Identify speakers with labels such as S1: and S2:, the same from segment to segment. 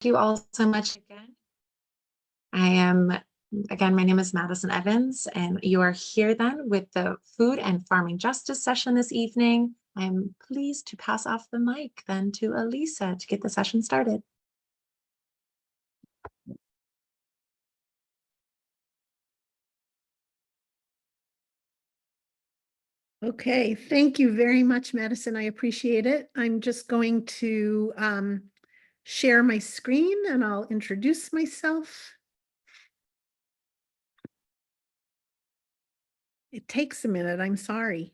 S1: You all so much again. My name is Madison Evans, and you are here then with the Food and Farming Justice session this evening. I'm pleased to pass off the mic then to Elisa to get the session started.
S2: Okay, thank you very much, Madison. I appreciate it. I'm just going to share my screen and I'll introduce myself. It takes a minute, I'm sorry.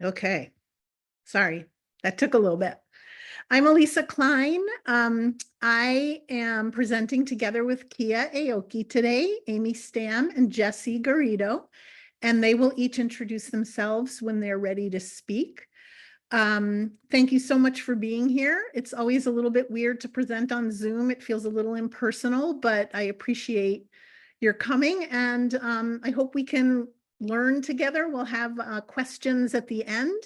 S2: Okay, sorry, that took a little bit. I'm Elisa Klein. I am presenting together with Kia Aoki today, Amy Stam and Jesse Garrido, and they will each introduce themselves when they're ready to speak. Thank you so much for being here. It's always a little bit weird to present on Zoom. It feels a little impersonal, but I appreciate your coming, and I hope we can learn together. We'll have questions at the end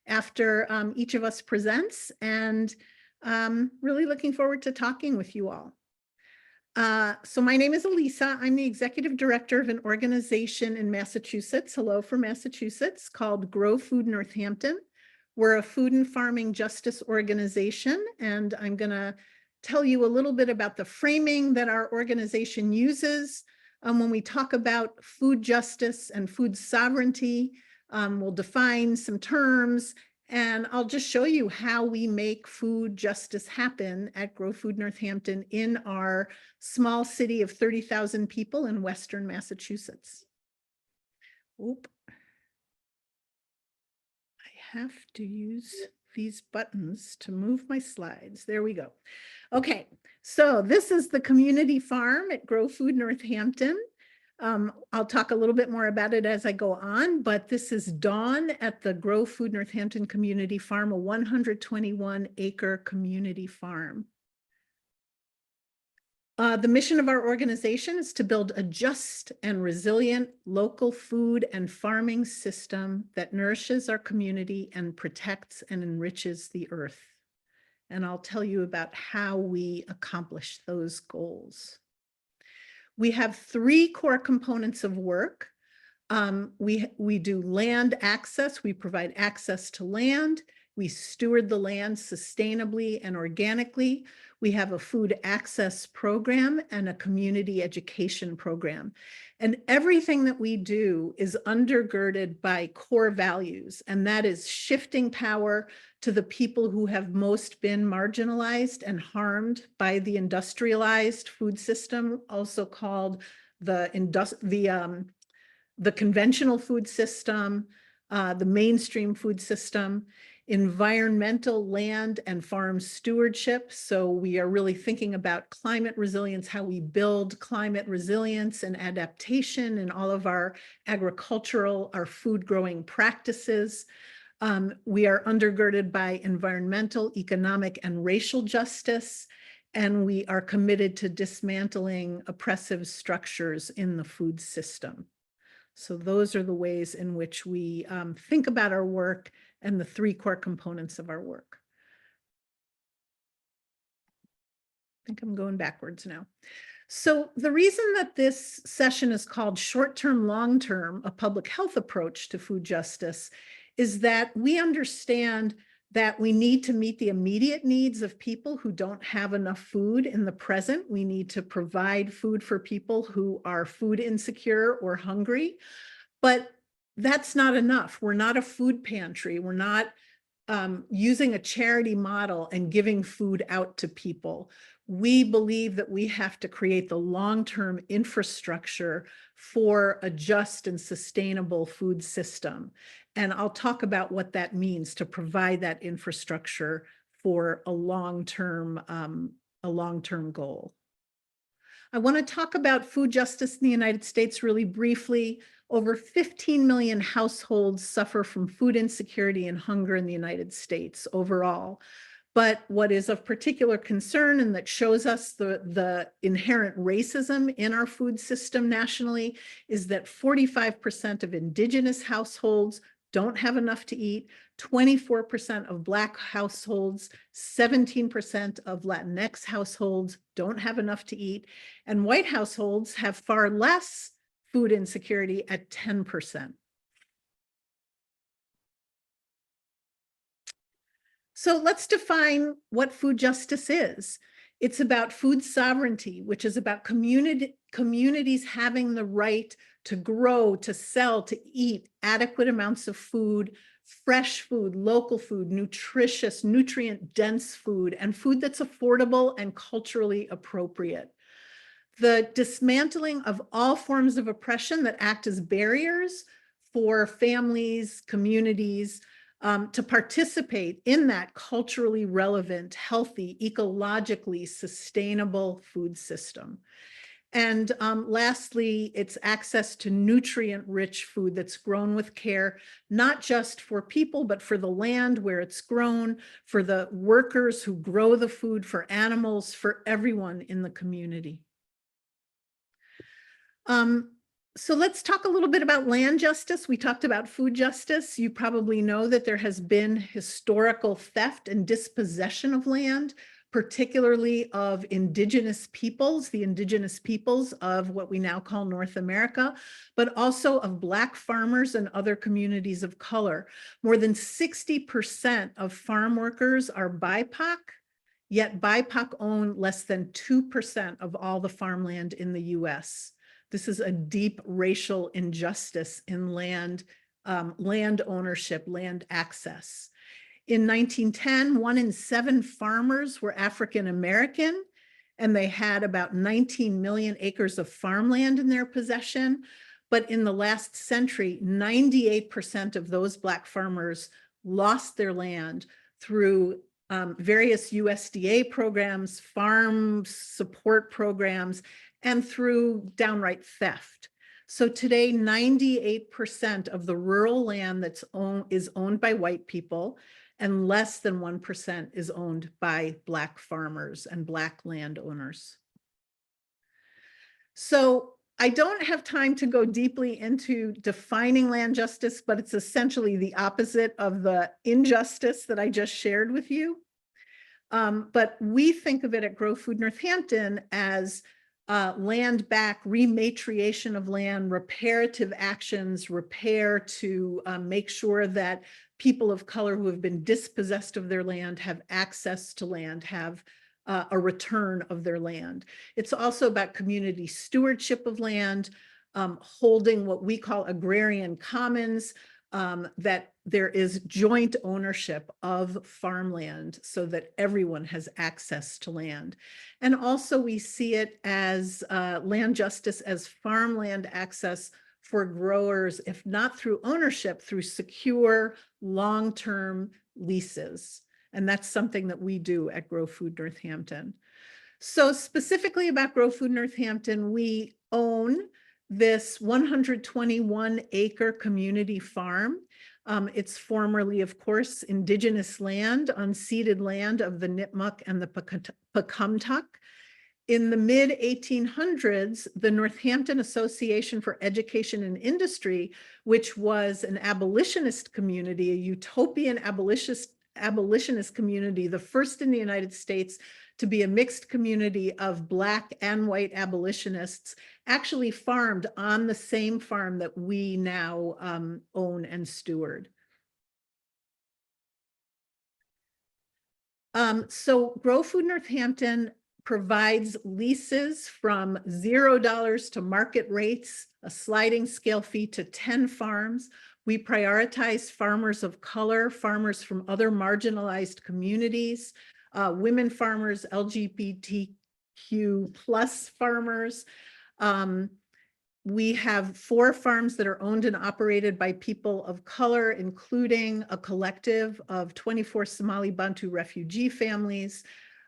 S2: after each of us presents, and really looking forward to talking with you all. So my name is Elisa. I'm the executive director of an organization in Massachusetts, hello from Massachusetts, called Grow Food Northampton. We're a food and farming justice organization, and I'm going to tell you a little bit about the framing that our organization uses when we talk about food justice and food sovereignty. We'll define some terms, and I'll just show you how we make food justice happen at Grow Food Northampton in our small city of 30,000 people in Western Massachusetts. Oop. I have to use these buttons to move my slides. There we go. Okay, so this is the community farm at Grow Food Northampton. I'll talk a little bit more about it as I go on, but this is Dawn at the Grow Food Northampton Community Farm, a 121-acre community farm. The mission of our organization is to build a just and resilient local food and farming system that nourishes our community and protects and enriches the earth. And I'll tell you about how we accomplish those goals. We have three core components of work. We do land access. We provide access to land. We steward the land sustainably and organically. We have a food access program and a community education program. And everything that we do is undergirded by core values, and that is shifting power to the people who have most been marginalized and harmed by the industrialized food system, also called the conventional food system, the mainstream food system, environmental land and farm stewardship. So we are really thinking about climate resilience, how we build climate resilience and adaptation in all of our agricultural, our food growing practices. We are undergirded by environmental, economic, and racial justice, and we are committed to dismantling oppressive structures in the food system. So those are the ways in which we think about our work and the three core components of our work. I think I'm going backwards now. So the reason that this session is called Short-Term, Long-Term, a Public Health Approach to Food Justice is that we understand that we need to meet the immediate needs of people who don't have enough food in the present. We need to provide food for people who are food insecure or hungry, but that's not enough. We're not a food pantry. We're not using a charity model and giving food out to people. We believe that we have to create the long-term infrastructure for a just and sustainable food system. And I'll talk about what that means to provide that infrastructure for a long-term goal. I want to talk about food justice in the United States really briefly. Over 15 million households suffer from food insecurity and hunger in the United States overall. But what is of particular concern and that shows us the inherent racism in our food system nationally is that 45% of Indigenous households don't have enough to eat, 24% of Black households, 17% of Latinx households don't have enough to eat, and white households have far less food insecurity at 10%. So let's define what food justice is. It's about food sovereignty, which is about communities having the right to grow, to sell, to eat adequate amounts of food, fresh food, local food, nutritious, nutrient-dense food, and food that's affordable and culturally appropriate. The dismantling of all forms of oppression that act as barriers for families, communities, to participate in that culturally relevant, healthy, ecologically sustainable food system. And lastly, it's access to nutrient-rich food that's grown with care, not just for people, but for the land where it's grown, for the workers who grow the food, for animals, for everyone in the community. So let's talk a little bit about land justice. We talked about food justice. You probably know that there has been historical theft and dispossession of land, particularly of indigenous peoples, the indigenous peoples of what we now call North America, but also of Black farmers and other communities of color. More than 60% of farm workers are BIPOC, yet BIPOC own less than 2% of all the farmland in the US. This is a deep racial injustice in land ownership, land access. In 1910, 1 in 7 farmers were African American, and they had about 19 million acres of farmland in their possession. But in the last century, 98% of those Black farmers lost their land through various USDA programs, farm support programs, and through downright theft. So today, 98% of the rural land is owned by white people, and less than 1% is owned by Black farmers and Black landowners. So I don't have time to go deeply into defining land justice, but it's essentially the opposite of the injustice that I just shared with you. But we think of it at Grow Food Northampton as land back, rematriation of land, reparative actions, repair to make sure that people of color who have been dispossessed of their land have access to land, have a return of their land. It's also about community stewardship of land, holding what we call agrarian commons, that there is joint ownership of farmland so that everyone has access to land. And also we see it as land justice as farmland access for growers, if not through ownership, through secure long-term leases. And that's something that we do at Grow Food Northampton. So specifically about Grow Food Northampton, we own this 121-acre community farm. It's formerly, of course, indigenous land, unceded land of the Nipmuc and the Pecumtuck. In the mid-1800s, the Northampton Association for Education and Industry, which was an abolitionist community, a utopian abolitionist community, the first in the United States to be a mixed community of Black and white abolitionists, actually farmed on the same farm that we now own and steward. So Grow Food Northampton provides leases from $0 to market rates, a sliding scale fee to 10 farms. We prioritize farmers of color, farmers from other marginalized communities, women farmers, LGBTQ plus farmers. We have 4 farms that are owned and operated by people of color, including a collective of 24 Somali Bantu refugee families,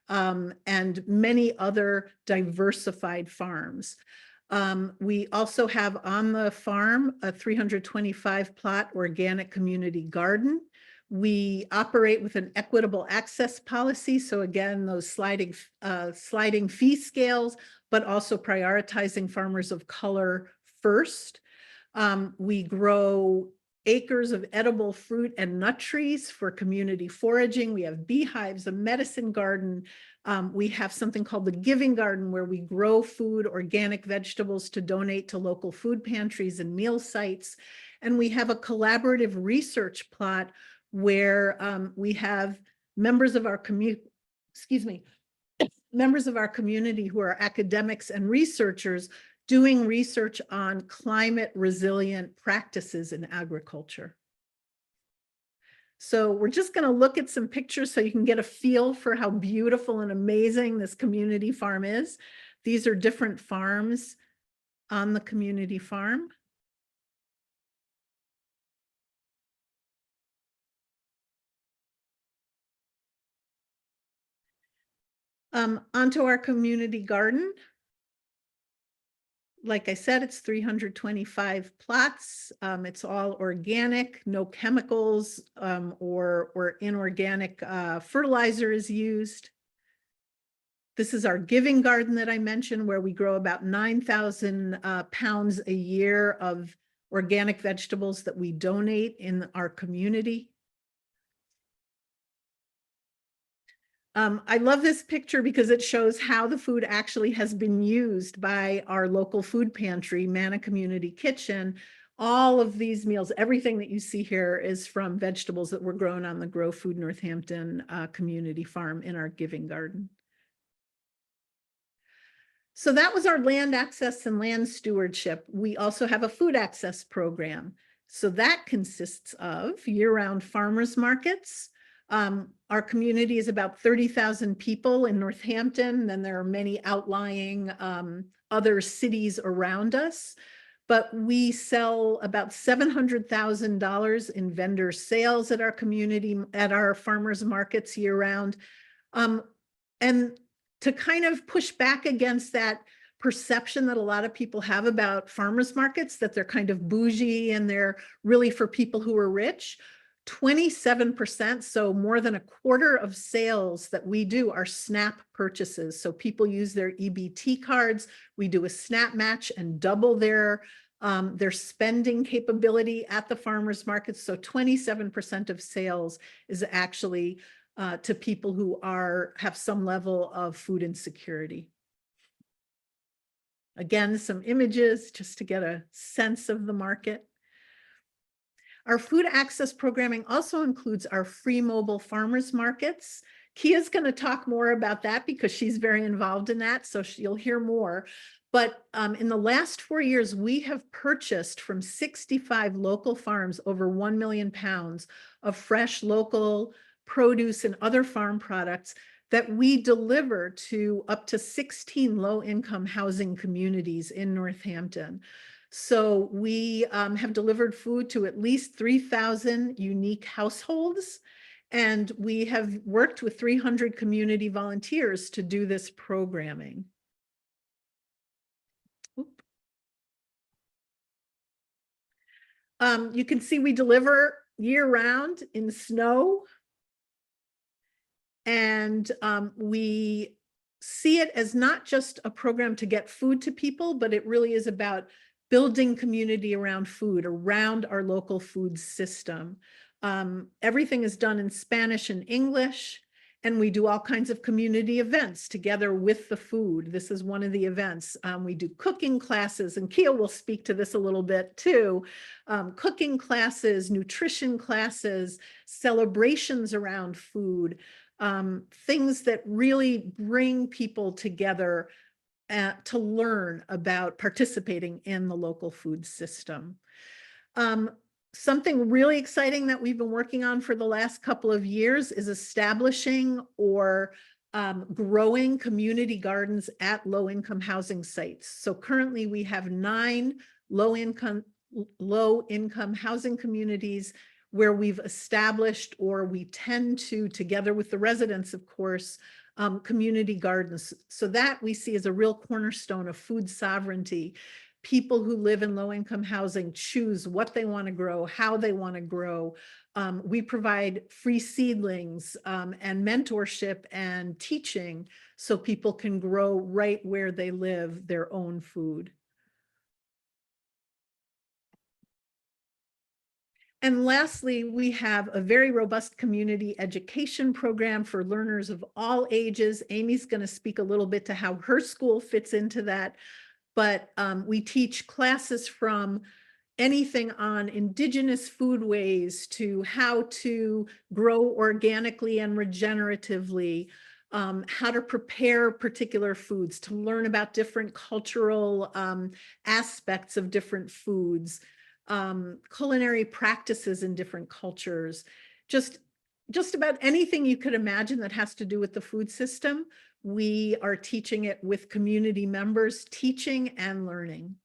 S2: and many other diversified farms. We also have on the farm a 325 plot organic community garden. We operate with an equitable access policy. So again, those sliding fee scales, but also prioritizing farmers of color first. We grow acres of edible fruit and nut trees for community foraging. We have beehives, a medicine garden. We have something called the Giving Garden, where we grow food, organic vegetables to donate to local food pantries and meal sites. And we have a collaborative research plot where we have members of our members of our community who are academics and researchers doing research on climate resilient practices in agriculture. So we're just going to look at some pictures so you can get a feel for how beautiful and amazing this community farm is. These are different farms on the community farm. Onto our community garden. Like I said, it's 325 plots. It's all organic, no chemicals or inorganic fertilizer is used. This is our Giving Garden that I mentioned, where we grow about 9,000 pounds a year of organic vegetables that we donate in our community. I love this picture because it shows how the food actually has been used by our local food pantry, Manna Community Kitchen. All of these meals, everything that you see here is from vegetables that were grown on the Grow Food Northampton community farm in our Giving Garden. So that was our land access and land stewardship. We also have a food access program. So that consists of year-round farmers markets. Our community is about 30,000 people in Northampton. Then there are many outlying other cities around us. But we sell about $700,000 in vendor sales at our community, at our farmers markets year round. And to kind of push back against that perception that a lot of people have about farmers markets, that they're kind of bougie and they're really for people who are rich. 27%, so more than a quarter of sales that we do are SNAP purchases. So people use their EBT cards. We do a SNAP match and double their spending capability at the farmers markets. So 27% of sales is actually to people who have some level of food insecurity. Again, some images just to get a sense of the market. Our food access programming also includes our free mobile farmers markets. Kia's going to talk more about that because she's very involved in that, so you'll hear more. But in the last 4 years, we have purchased from 65 local farms over 1 million pounds of fresh local produce and other farm products that we deliver to up to 16 low-income housing communities in Northampton. So we have delivered food to at least 3,000 unique households, and we have worked with 300 community volunteers to do this programming. You can see we deliver year-round in snow, and we see it as not just a program to get food to people, but it really is about building community around food, around our local food system. Everything is done in Spanish and English, and we do all kinds of community events together with the food. This is one of the events. We do cooking classes, and Kia will speak to this a little bit too. Cooking classes, nutrition classes, celebrations around food, things that really bring people together to learn about participating in the local food system. Something really exciting that we've been working on for the last couple of years is establishing or growing community gardens at low-income housing sites. So currently we have 9 low-income housing communities where we've established, or we tend to, together with the residents, of course, community gardens. So that we see as a real cornerstone of food sovereignty. People who live in low-income housing choose what they want to grow, how they want to grow. We provide free seedlings and mentorship and teaching so people can grow right where they live their own food. And lastly, we have a very robust community education program for learners of all ages. Amy's going to speak a little bit to how her school fits into that. But we teach classes from anything on indigenous foodways to how to grow organically and regeneratively, how to prepare particular foods, to learn about different cultural aspects of different foods, culinary practices in different cultures, just about anything you could imagine that has to do with the food system. We are teaching it with community members, teaching and learning.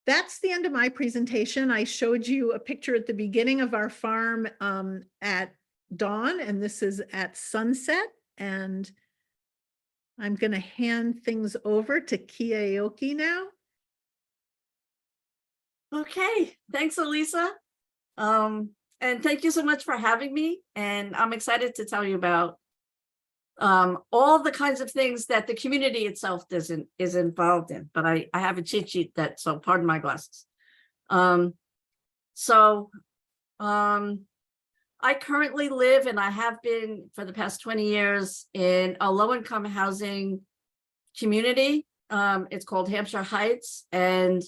S2: That's the end of my presentation. I showed you a picture at the beginning of our farm at dawn, and this is at sunset. And I'm going to hand things over to Kia Aoki now.
S3: Okay, thanks, Elisa. And thank you so much for having me. And I'm excited to tell you about all the kinds of things that the community itself is involved in. But I have a cheat sheet so pardon my glasses. I currently live, and I have been for the past 20 years, in a low-income housing community. It's called Hampshire Heights. And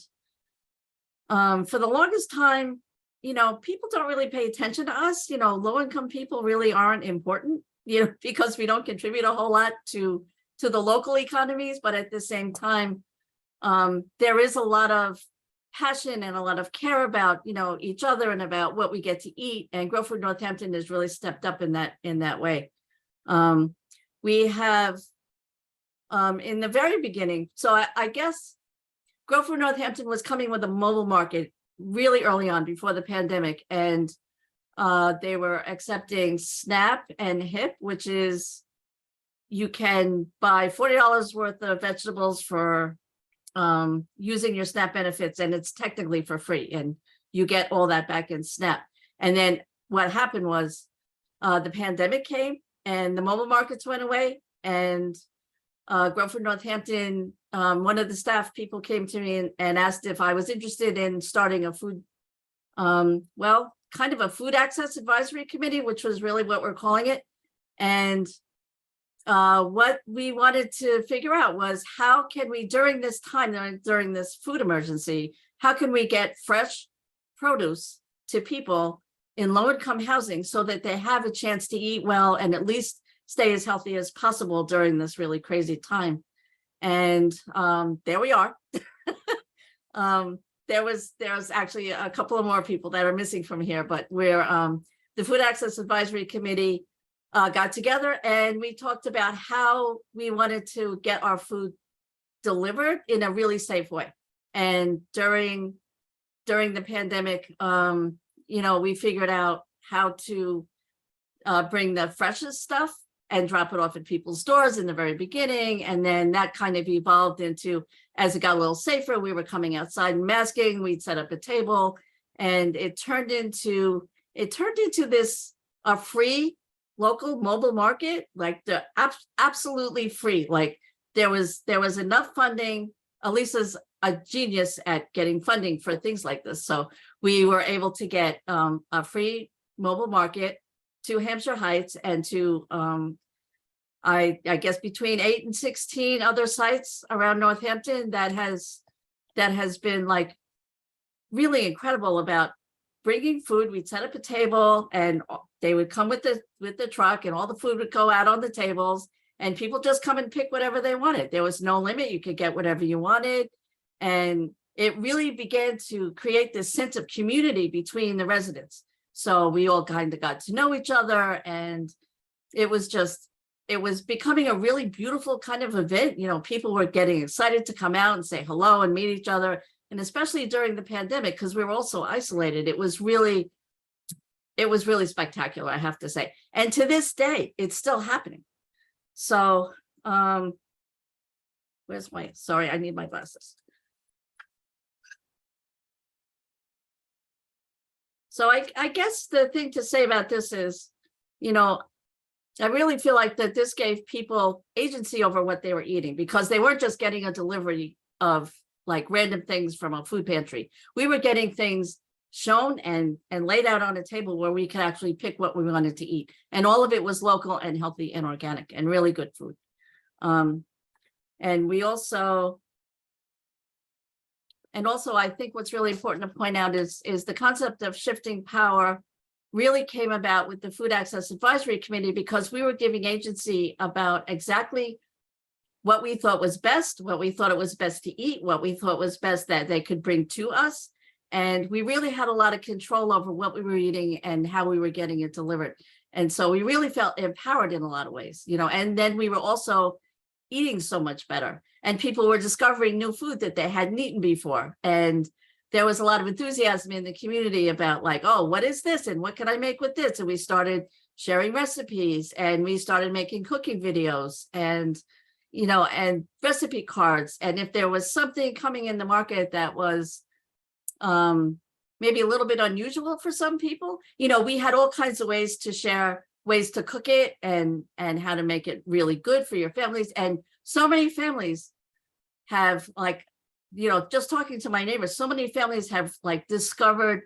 S3: for the longest time, people don't really pay attention to us. Low-income people really aren't important, because we don't contribute a whole lot to the local economies. But at the same time, there is a lot of passion and a lot of care about, each other and about what we get to eat. And Grow Food Northampton has really stepped up in that way. We have, in the very beginning, so I guess Grow Food Northampton was coming with a mobile market really early on before the pandemic. And they were accepting SNAP and HIP, which is you can buy $40 worth of vegetables for using your SNAP benefits, and it's technically for free, and you get all that back in SNAP. And then what happened was the pandemic came and the mobile markets went away, and Grow Food Northampton, one of the staff people came to me and asked if I was interested in starting a food, kind of a food access advisory committee, which was really what we're calling it. And what we wanted to figure out was, how can we, during this time, during this food emergency, how can we get fresh produce to people in low-income housing so that they have a chance to eat well and at least stay as healthy as possible during this really crazy time. And there we are. There's actually a couple of more people that are missing from here, but we're the Food Access Advisory Committee got together, and we talked about how we wanted to get our food delivered in a really safe way. And during the pandemic, we figured out how to bring the freshest stuff and drop it off at people's doors in the very beginning. And then that kind of evolved into, as it got a little safer, we were coming outside and masking, we'd set up a table, and it turned into this free local mobile market, like the absolutely free. Like there was enough funding. Elisa's a genius at getting funding for things like this. So we were able to get a free mobile market to Hampshire Heights and to I guess between 8 and 16 other sites around Northampton that has been like really incredible about bringing food. We'd set up a table and they would come with the truck, and all the food would go out on the tables, and people just come and pick whatever they wanted. There was no limit. You could get whatever you wanted. And it really began to create this sense of community between the residents. So we all kind of got to know each other, and it was it was becoming a really beautiful kind of event. You know, people were getting excited to come out and say hello and meet each other. And especially during the pandemic, because we were all so isolated, it was really spectacular, I have to say. And to this day, it's still happening. So, sorry, I need my glasses. So I guess the thing to say about this is, you know, I really feel like that this gave people agency over what they were eating, because they weren't just getting a delivery of like random things from a food pantry. We were getting things shown and laid out on a table where we could actually pick what we wanted to eat. And all of it was local and healthy and organic and really good food. And we also, I think what's really important to point out is the concept of shifting power really came about with the Food Access Advisory Committee, because we were giving agency about exactly what we thought was best, what we thought it was best to eat, what we thought was best that they could bring to us. And we really had a lot of control over what we were eating and how we were getting it delivered. And so we really felt empowered in a lot of ways, you know, and then we were also eating so much better, and people were discovering new food that they hadn't eaten before. And there was a lot of enthusiasm in the community about like, oh, what is this? And what can I make with this? And we started sharing recipes, and we started making cooking videos and, you know, and recipe cards. And if there was something coming in the market that was maybe a little bit unusual for some people, you know, we had all kinds of ways to share ways to cook it and how to make it really good for your families. And so many families have, like, you know, just talking to my neighbors, so many families have like discovered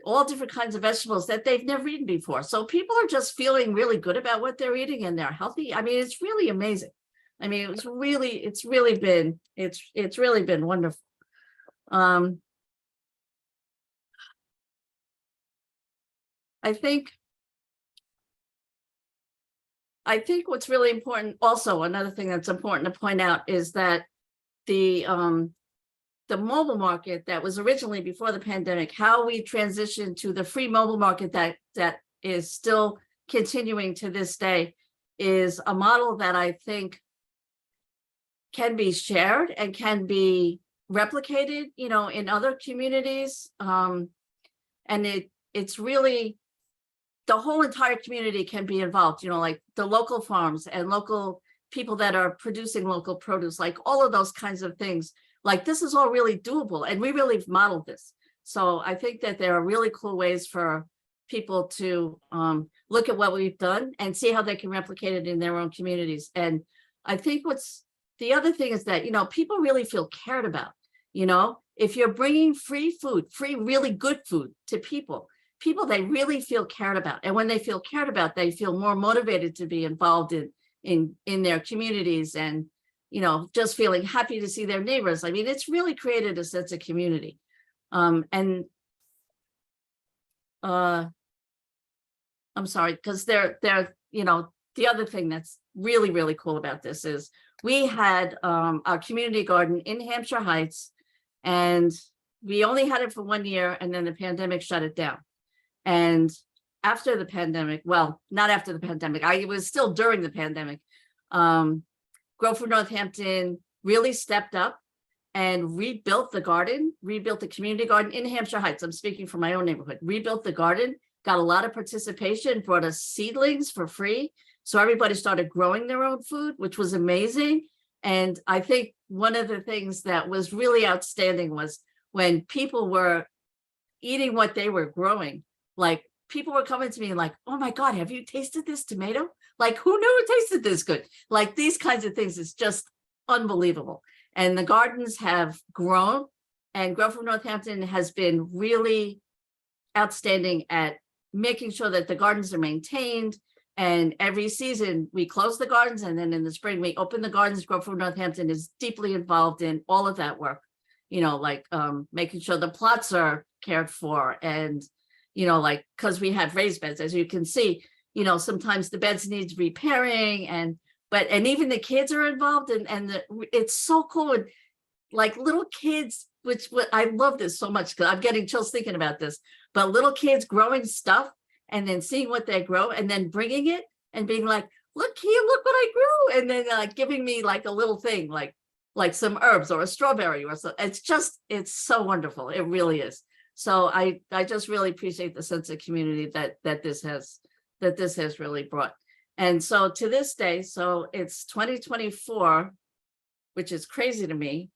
S3: all different kinds of vegetables that they've never eaten before. So people are just feeling really good about what they're eating, and they're healthy. I mean, it's really amazing. I mean, it's really been wonderful. I think what's really important, also another thing that's important to point out, is that the mobile market that was originally before the pandemic, how we transitioned to the free mobile market that is still continuing to this day, is a model that I think can be shared and can be replicated, you know, in other communities. And it's really, the whole entire community can be involved, you know, like the local farms and local people that are producing local produce, like all of those kinds of things. Like, this is all really doable, and we really modeled this. So I think that there are really cool ways for people to look at what we've done and see how they can replicate it in their own communities. And I think the other thing is that, you know, people really feel cared about. You know, if you're bringing free food, free, really good food to people, they really feel cared about. And when they feel cared about, they feel more motivated to be involved in their communities, and, you know, just feeling happy to see their neighbors. I mean, it's really created a sense of community. I'm sorry, because they're, you know, the other thing that's really, really cool about this is we had our community garden in Hampshire Heights, and we only had it for 1 year, and then the pandemic shut it down. And after the pandemic, well, not after the pandemic, it was still during the pandemic, Grow Food Northampton really stepped up and rebuilt the garden, rebuilt the community garden in Hampshire Heights. I'm speaking from my own neighborhood. Rebuilt the garden, got a lot of participation, brought us seedlings for free. So everybody started growing their own food, which was amazing. And I think one of the things that was really outstanding was when people were eating what they were growing. Like, people were coming to me and like, oh my God, have you tasted this tomato? Like, who knew it tasted this good? Like, these kinds of things, it's just unbelievable. And the gardens have grown, and Grow Food Northampton has been really outstanding at making sure that the gardens are maintained. And every season we close the gardens, and then in the spring we open the gardens. Grow Food Northampton is deeply involved in all of that work, you know, like making sure the plots are cared for, and, you know, like, because we have raised beds, as you can see, you know, sometimes the beds need repairing, and even the kids are involved, and it's so cool. And like little kids, which I love this so much, because I'm getting chills thinking about this, but little kids growing stuff and then seeing what they grow and then bringing it and being like, look here, look what I grew. And then giving me like a little thing, like some herbs or a strawberry or so. It's so wonderful. It really is. So I just really appreciate the sense of community that this has really brought. And so to this day, so it's 2024, which is crazy to me.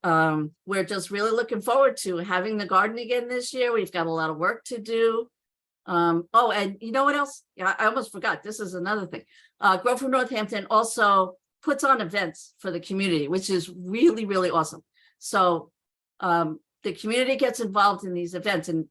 S3: We're just really looking forward to having the garden again this year. We've got a lot of work to do. Oh, and you know what else? Yeah, I almost forgot. This is another thing. Grow Food Northampton also puts on events for the community, which is really, really awesome. So the community gets involved in these events, and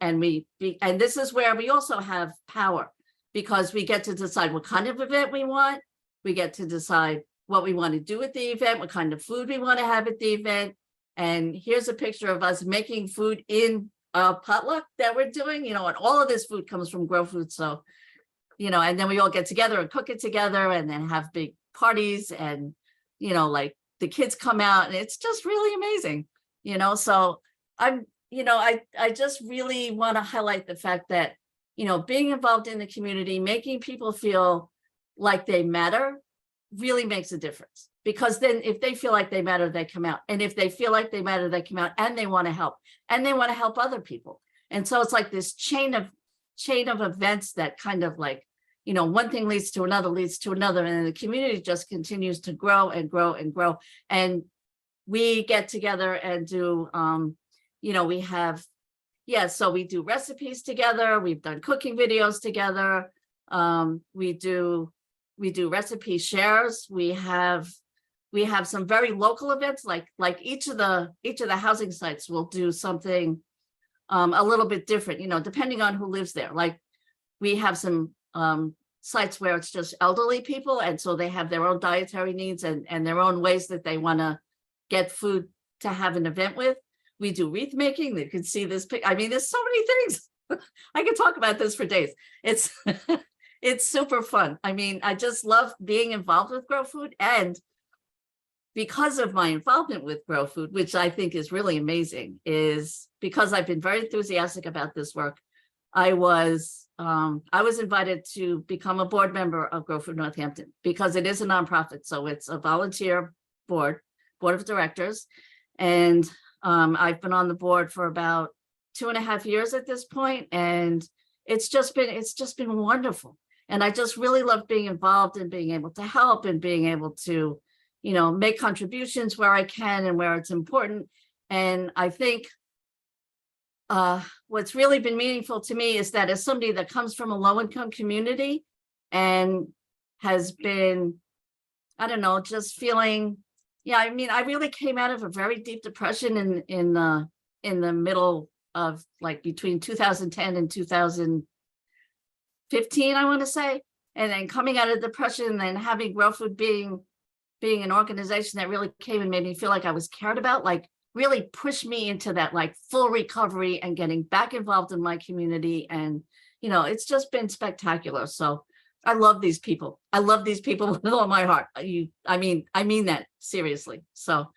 S3: this is where we also have power, because we get to decide what kind of event we want. We get to decide what we want to do at the event, what kind of food we want to have at the event. And here's a picture of us making food in a potluck that we're doing, and all of this food comes from Grow Food. So, and then we all get together and cook it together and then have big parties, and, like the kids come out, and it's just really amazing, so I just really want to highlight the fact that, being involved in the community, making people feel like they matter really makes a difference. Because then if they feel like they matter, they come out. And if they feel like they matter, they come out and they want to help, and they want to help other people. And so it's like this chain of events that kind of like, one thing leads to another, and the community just continues to grow and grow and grow. And we get together and do, we have, so we do recipes together. We've done cooking videos together. We do recipe shares. We have some very local events, like each of the housing sites will do something a little bit different, depending on who lives there. Like we have some sites where it's just elderly people, and so they have their own dietary needs and their own ways that they want to get food to have an event with. We do wreath making. They can see this. I mean, there's so many things. I could talk about this for days. It's it's super fun. I mean, I just love being involved with Grow Food, and because of my involvement with Grow Food, which I think is really amazing, is because I've been very enthusiastic about this work. I was invited to become a board member of Grow Food Northampton, because it is a nonprofit. So it's a volunteer board of directors. And I've been on the board for about 2.5 years at this point. And it's just been wonderful. And I just really love being involved and being able to help and being able to, make contributions where I can and where it's important. And I think what's really been meaningful to me is that as somebody that comes from a low-income community and has been, I don't know, just feeling, I mean, I really came out of a very deep depression in the middle of like between 2010 and 2015, I want to say, and then coming out of depression and then having Grow Food being an organization that really came and made me feel like I was cared about, like really pushed me into that like full recovery and getting back involved in my community. And, it's just been spectacular. So I love these people. I love these people with all my heart. I mean that seriously. So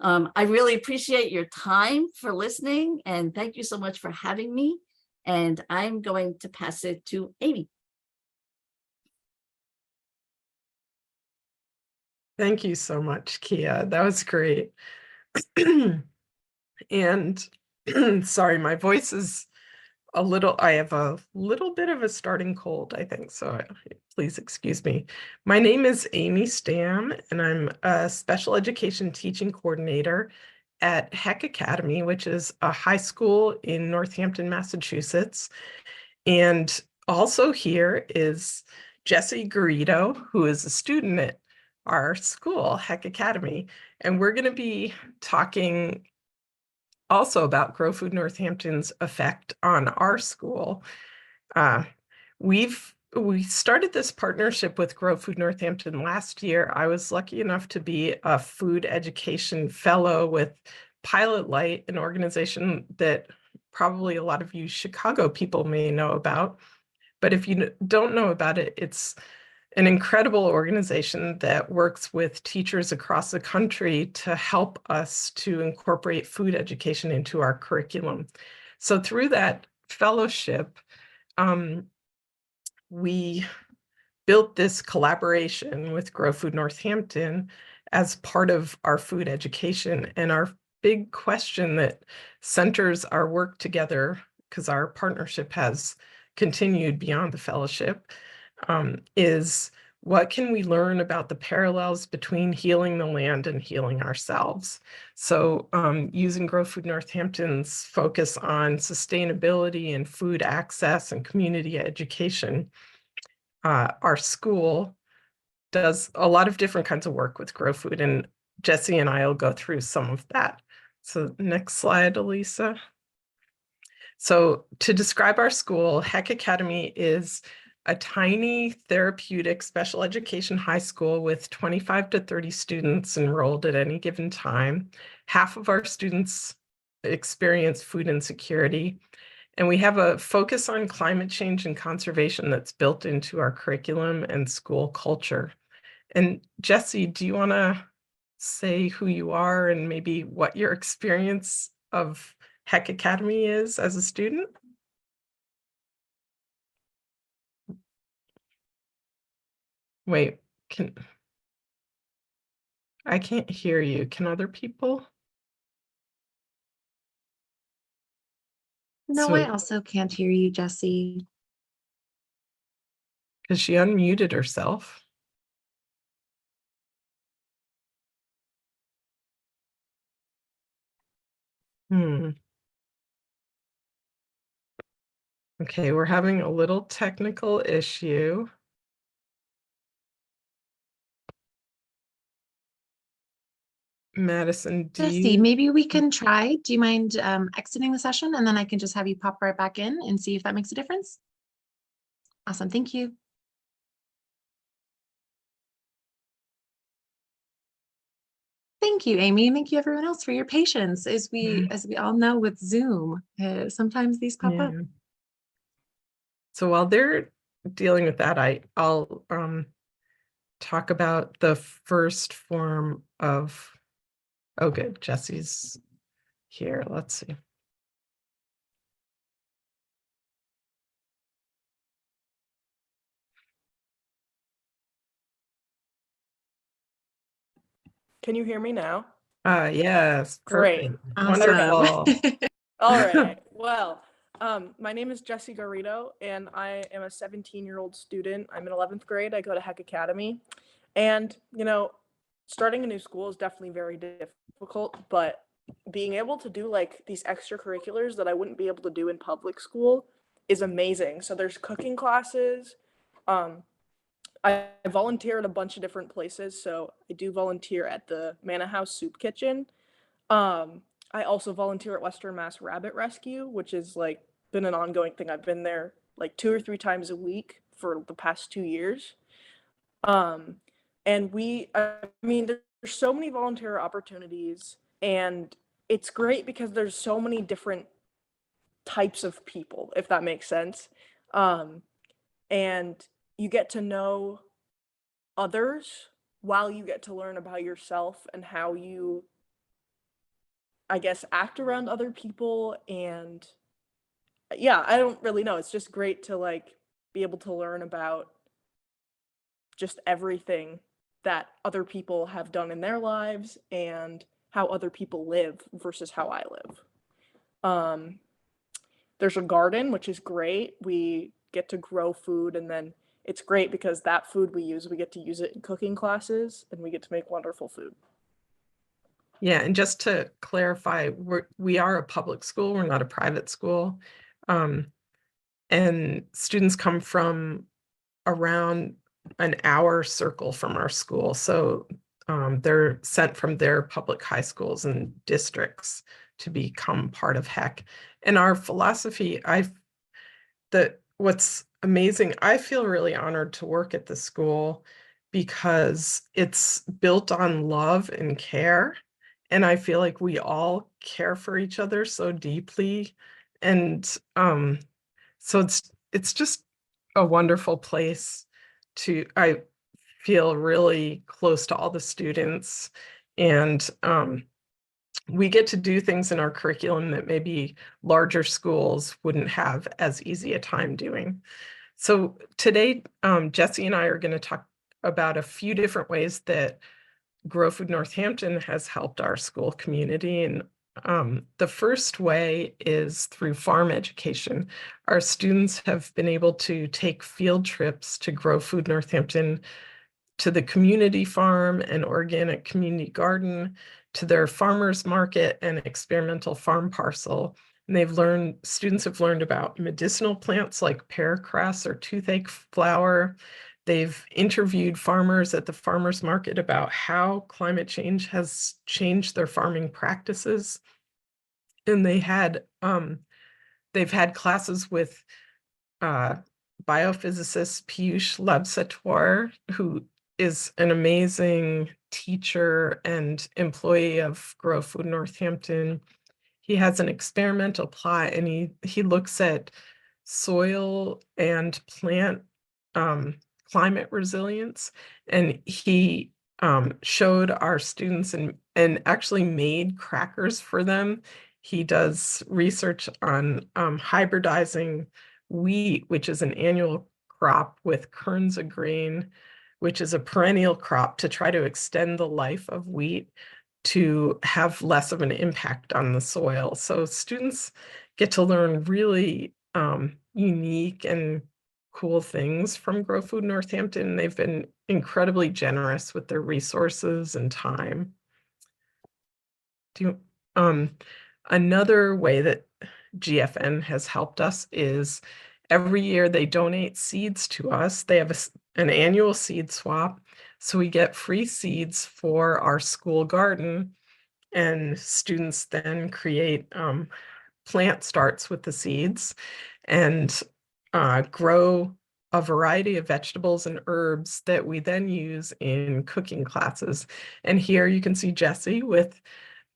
S3: I really appreciate your time for listening, and thank you so much for having me. And I'm going to pass it to Amy.
S4: Thank you so much, Kia. That was great. And sorry, my voice is I have a little bit of a starting cold, I think, so please excuse me. My name is Amy Stam, and I'm a special education teaching coordinator at Heck Academy, which is a high school in Northampton, Massachusetts. And also here is Jesse Garrido, who is a student at our school, Heck Academy. And we're going to be talking also about Grow Food Northampton's effect on our school. We started this partnership with Grow Food Northampton last year. I was lucky enough to be a food education fellow with Pilot Light, an organization that probably a lot of you Chicago people may know about. But if you don't know about it, it's an incredible organization that works with teachers across the country to help us to incorporate food education into our curriculum. So through that fellowship, we built this collaboration with Grow Food Northampton as part of our food education. And our big question that centers our work together, because our partnership has continued beyond the fellowship, is what can we learn about the parallels between healing the land and healing ourselves? So using Grow Food Northampton's focus on sustainability and food access and community education, our school does a lot of different kinds of work with Grow Food, and Jesse and I will go through some of that. So next slide, Elisa. So to describe our school, Heck Academy is a tiny therapeutic special education high school with 25 to 30 students enrolled at any given time. Half of our students experience food insecurity, and we have a focus on climate change and conservation that's built into our curriculum and school culture. And Jesse, do you want to say who you are and maybe what your experience of Heck Academy is as a student? Wait, I can't hear you. Can other people?
S1: No, I also can't hear you, Jesse.
S4: Because she unmuted herself. Okay, we're having a little technical issue. Madison,
S1: Jesse, maybe we can try. Do you mind exiting the session, and then I can just have you pop right back in and see if that makes a difference? Awesome, thank you. Thank you, Amy, and thank you everyone else for your patience. As we all know with Zoom, sometimes these pop up.
S4: So while they're dealing with that, I'll talk about the first form of, oh good, Jesse's here. Let's see.
S5: Can you hear me now?
S4: Yes,
S5: Great.
S4: perfect.
S1: Awesome.
S4: Wonderful.
S5: All right. Well, my name is Jesse Garrido, and I am a 17-year-old student. I'm in 11th grade. I go to Heck Academy. And, you know, starting a new school is definitely very difficult, but being able to do like these extracurriculars that I wouldn't be able to do in public school is amazing. So there's cooking classes. I volunteer at a bunch of different places. So I do volunteer at the Manor House Soup Kitchen. I also volunteer at Western Mass Rabbit Rescue, which is like been an ongoing thing. I've been there like 2 or 3 times a week for the past 2 years. And I mean, there's so many volunteer opportunities, and it's great because there's so many different types of people, if that makes sense. And you get to know others while you get to learn about yourself and how you, I guess, act around other people. And yeah, I don't really know. It's just great to like be able to learn about just everything that other people have done in their lives and how other people live versus how I live. There's a garden, which is great. We get to grow food, and then it's great because that food we get to use it in cooking classes, and we get to make wonderful food.
S4: Yeah, and just to clarify, we are a public school, we're not a private school. And students come from around an hour circle from our school. So they're sent from their public high schools and districts to become part of Heck. And our philosophy, what's amazing, I feel really honored to work at the school because it's built on love and care. And I feel like we all care for each other so deeply. And so it's just a wonderful place I feel really close to all the students, and we get to do things in our curriculum that maybe larger schools wouldn't have as easy a time doing. So today, Jesse and I are going to talk about a few different ways that Grow Food Northampton has helped our school community. And the first way is through farm education. Our students have been able to take field trips to Grow Food Northampton, to the community farm and organic community garden, to their farmers market and experimental farm parcel. And students have learned about medicinal plants like pear cress or toothache flower. They've interviewed farmers at the farmers market about how climate change has changed their farming practices. And they've had classes with biophysicist Piyush Labsator, who is an amazing teacher and employee of Grow Food Northampton. He has an experimental plot, and he looks at soil and plant climate resilience, and he showed our students and actually made crackers for them. He does research on hybridizing wheat, which is an annual crop, with kerns of grain, which is a perennial crop, to try to extend the life of wheat to have less of an impact on the soil. So students get to learn really unique and cool things from Grow Food Northampton. They've been incredibly generous with their resources and time. Another way that GFN has helped us is every year they donate seeds to us. They have an annual seed swap, so we get free seeds for our school garden, and students then create plant starts with the seeds and grow a variety of vegetables and herbs that we then use in cooking classes. And here you can see Jesse with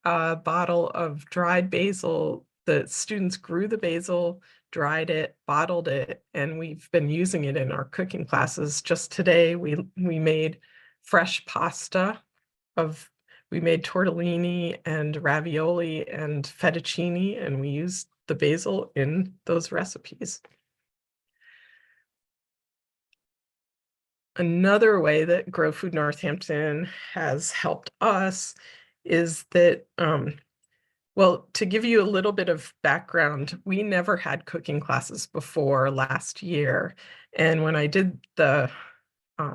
S4: a bottle of dried basil. The students grew the basil, dried it, bottled it, and we've been using it in our cooking classes. Just today, we made fresh pasta we made tortellini and ravioli and fettuccine, and we used the basil in those recipes. Another way that Grow Food Northampton has helped us is that, well, to give you a little bit of background, we never had cooking classes before last year. And when I did the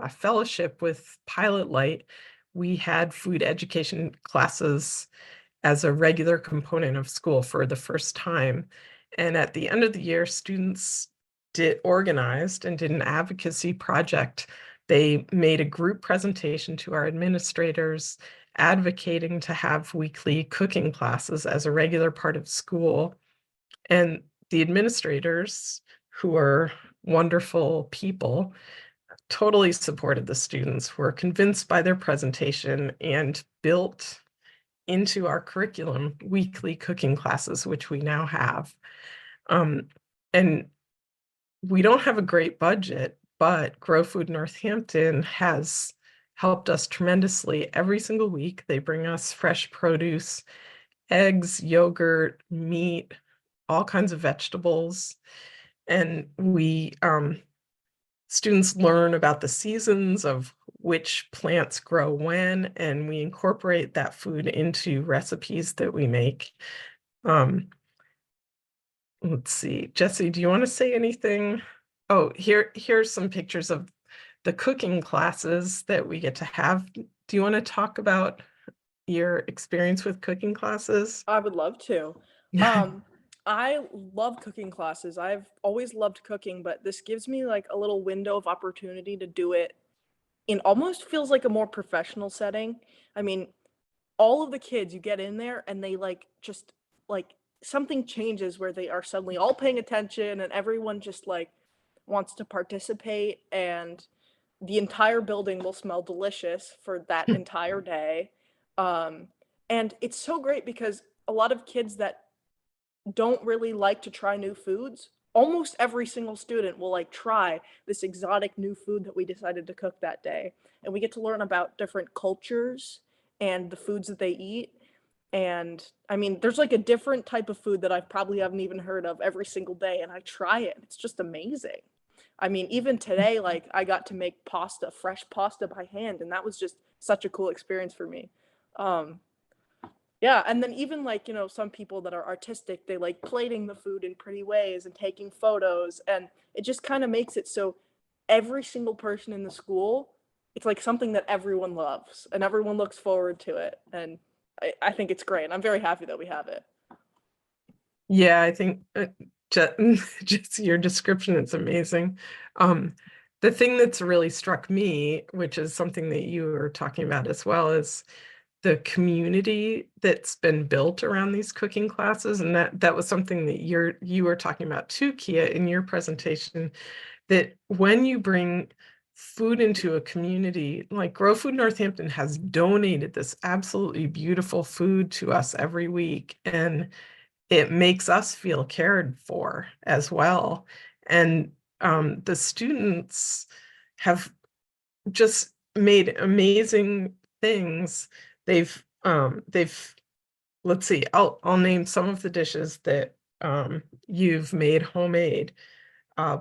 S4: fellowship with Pilot Light, we had food education classes as a regular component of school for the first time. And at the end of the year, students organized and did an advocacy project. They made a group presentation to our administrators advocating to have weekly cooking classes as a regular part of school. And the administrators, who are wonderful people, totally supported the students, were convinced by their presentation, and built into our curriculum weekly cooking classes, which we now have. And we don't have a great budget, but Grow Food Northampton has helped us tremendously. Every single week, they bring us fresh produce, eggs, yogurt, meat, all kinds of vegetables. And students learn about the seasons of which plants grow when, and we incorporate that food into recipes that we make. Let's see, Jesse, do you want to say anything? Oh, here's some pictures of the cooking classes that we get to have. Do you want to talk about your experience with cooking classes?
S5: I would love to. I love cooking classes. I've always loved cooking, but this gives me like a little window of opportunity to do it in almost feels like a more professional setting. I mean, all of the kids, you get in there and they just something changes where they are suddenly all paying attention and everyone just wants to participate, and the entire building will smell delicious for that entire day. And it's so great because a lot of kids that don't really like to try new foods, almost every single student will try this exotic new food that we decided to cook that day. And we get to learn about different cultures and the foods that they eat. And I mean, there's a different type of food that I probably haven't even heard of every single day, and I try it. It's just amazing. I mean, even today, like I got to make pasta, fresh pasta by hand, and that was just such a cool experience for me. Um, yeah, and then even like, some people that are artistic, they like plating the food in pretty ways and taking photos, and it just kind of makes it so every single person in the school, it's like something that everyone loves and everyone looks forward to it. And I think it's great. I'm very happy that we have it.
S4: Yeah, I think just your description is amazing. The thing that's really struck me, which is something that you were talking about as well, is the community that's been built around these cooking classes. And that was something that you were talking about too, Kia, in your presentation, that when you bring food into a community, like Grow Food Northampton has donated this absolutely beautiful food to us every week, and it makes us feel cared for as well. And the students have just made amazing things. They've let's see, I'll name some of the dishes that you've made homemade.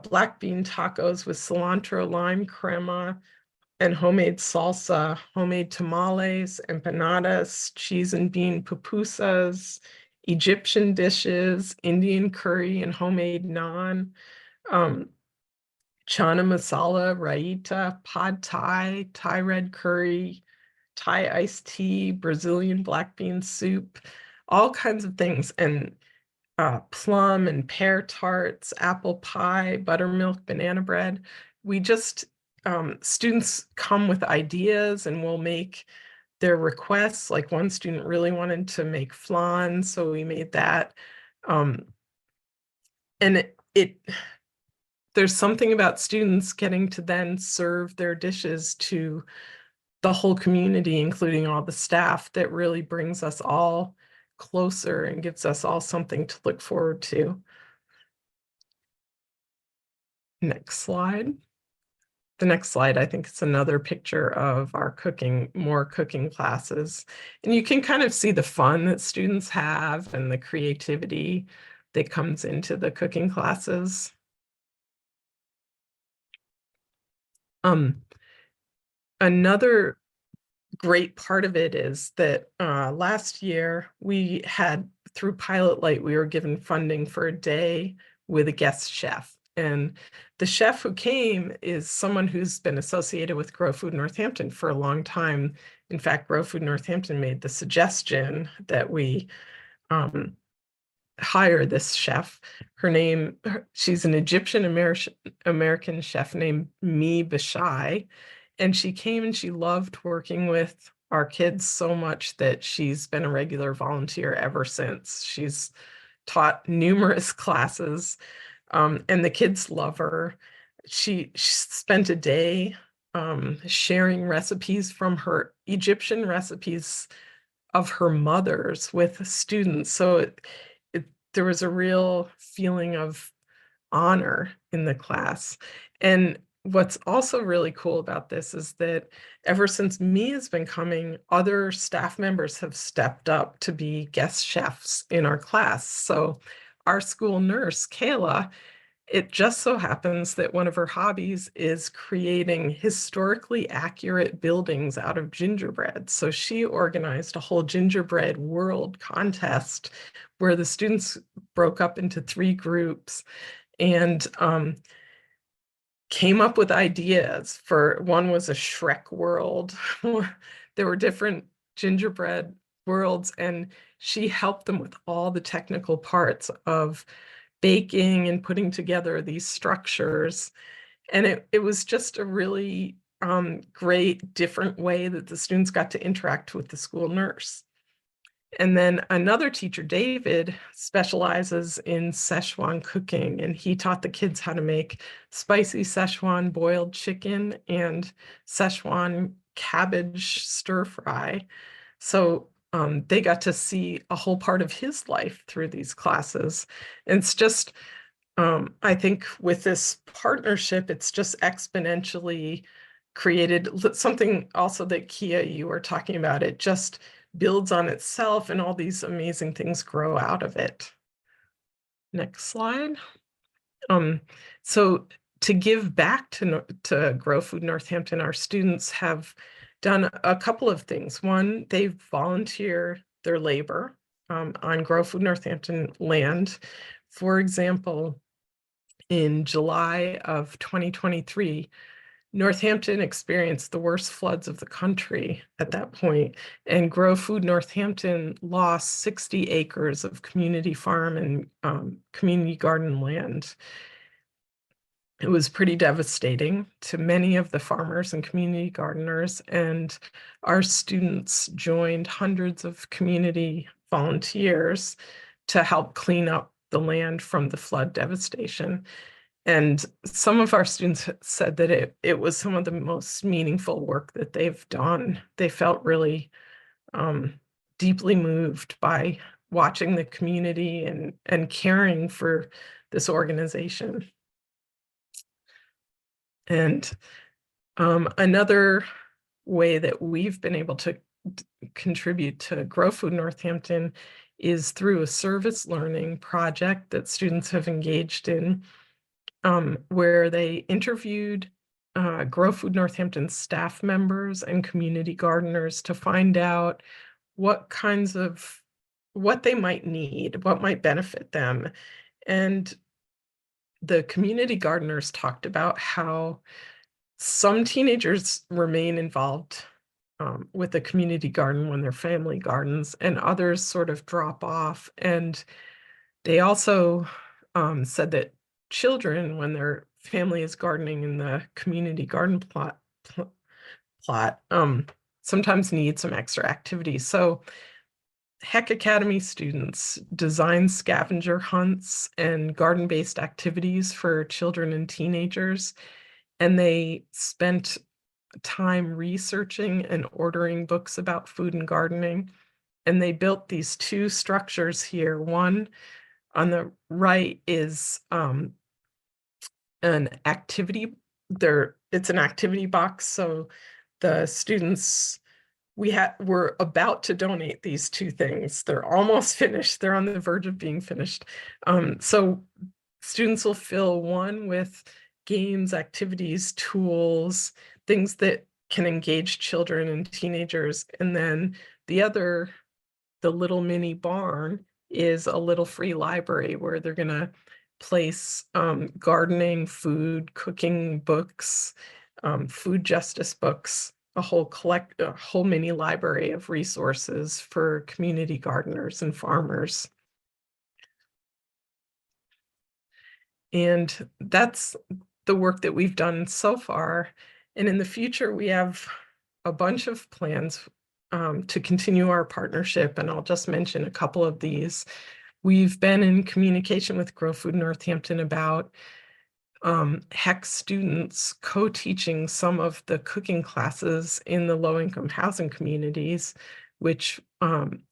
S4: Black bean tacos with cilantro, lime crema, and homemade salsa, homemade tamales, empanadas, cheese and bean pupusas, Egyptian dishes, Indian curry and homemade naan, chana masala, raita, pad thai, Thai red curry, Thai iced tea, Brazilian black bean soup, all kinds of things. And plum and pear tarts, apple pie, buttermilk, banana bread. We just, students come with ideas and we'll make their requests. Like one student really wanted to make flan, so we made that. And there's something about students getting to then serve their dishes to the whole community, including all the staff, that really brings us all closer and gives us all something to look forward to. Next slide. The next slide, I think it's another picture of our more cooking classes. And you can kind of see the fun that students have and the creativity that comes into the cooking classes. Another great part of it is that last year we had, through Pilot Light, we were given funding for a day with a guest chef. And the chef who came is someone who's been associated with Grow Food Northampton for a long time. In fact, Grow Food Northampton made the suggestion that we hire this chef. She's an Egyptian American chef named Mi Bashai. And she came and she loved working with our kids so much that she's been a regular volunteer ever since. She's taught numerous classes, and the kids love her. She spent a day sharing recipes from her Egyptian recipes of her mother's with students. So there was a real feeling of honor in the class. And what's also really cool about this is that ever since Mi has been coming, other staff members have stepped up to be guest chefs in our class. So our school nurse, Kayla, it just so happens that one of her hobbies is creating historically accurate buildings out of gingerbread. So she organized a whole gingerbread world contest where the students broke up into 3 groups and came up with ideas for, one was a Shrek world. There were different gingerbread worlds, and she helped them with all the technical parts of baking and putting together these structures. And it was just a really great, different way that the students got to interact with the school nurse. And then another teacher, David, specializes in Szechuan cooking, and he taught the kids how to make spicy Szechuan boiled chicken and Szechuan cabbage stir fry. So they got to see a whole part of his life through these classes. And it's just, I think with this partnership, it's just exponentially created something also that Kia, you were talking about. It just builds on itself and all these amazing things grow out of it. Next slide. So to give back to Grow Food Northampton, our students have done a couple of things. One, they volunteer their labor on Grow Food Northampton land. For example, in July of 2023, Northampton experienced the worst floods of the country at that point, and Grow Food Northampton lost 60 acres of community farm and community garden land. It was pretty devastating to many of the farmers and community gardeners, and our students joined hundreds of community volunteers to help clean up the land from the flood devastation. And some of our students said that it was some of the most meaningful work that they've done. They felt really deeply moved by watching the community and caring for this organization. And another way that we've been able to contribute to Grow Food Northampton is through a service learning project that students have engaged in, where they interviewed Grow Food Northampton staff members and community gardeners to find out what they might need, what might benefit them. And the community gardeners talked about how some teenagers remain involved with the community garden when their family gardens, and others sort of drop off. And they also said that children, when their family is gardening in the community garden plot, sometimes need some extra activities. So Heck Academy students design scavenger hunts and garden-based activities for children and teenagers, and they spent time researching and ordering books about food and gardening. And they built these two structures here. One on the right is an activity. It's an activity box, so the students, we're about to donate these two things. They're almost finished. They're on the verge of being finished. So students will fill one with games, activities, tools, things that can engage children and teenagers. And then the other, the little mini barn, is a little free library where they're going to place gardening, food, cooking books, food justice books, a whole mini library of resources for community gardeners and farmers. And that's the work that we've done so far. And in the future, we have a bunch of plans to continue our partnership. And I'll just mention a couple of these. We've been in communication with Grow Food Northampton about Heck students co-teaching some of the cooking classes in the low-income housing communities, which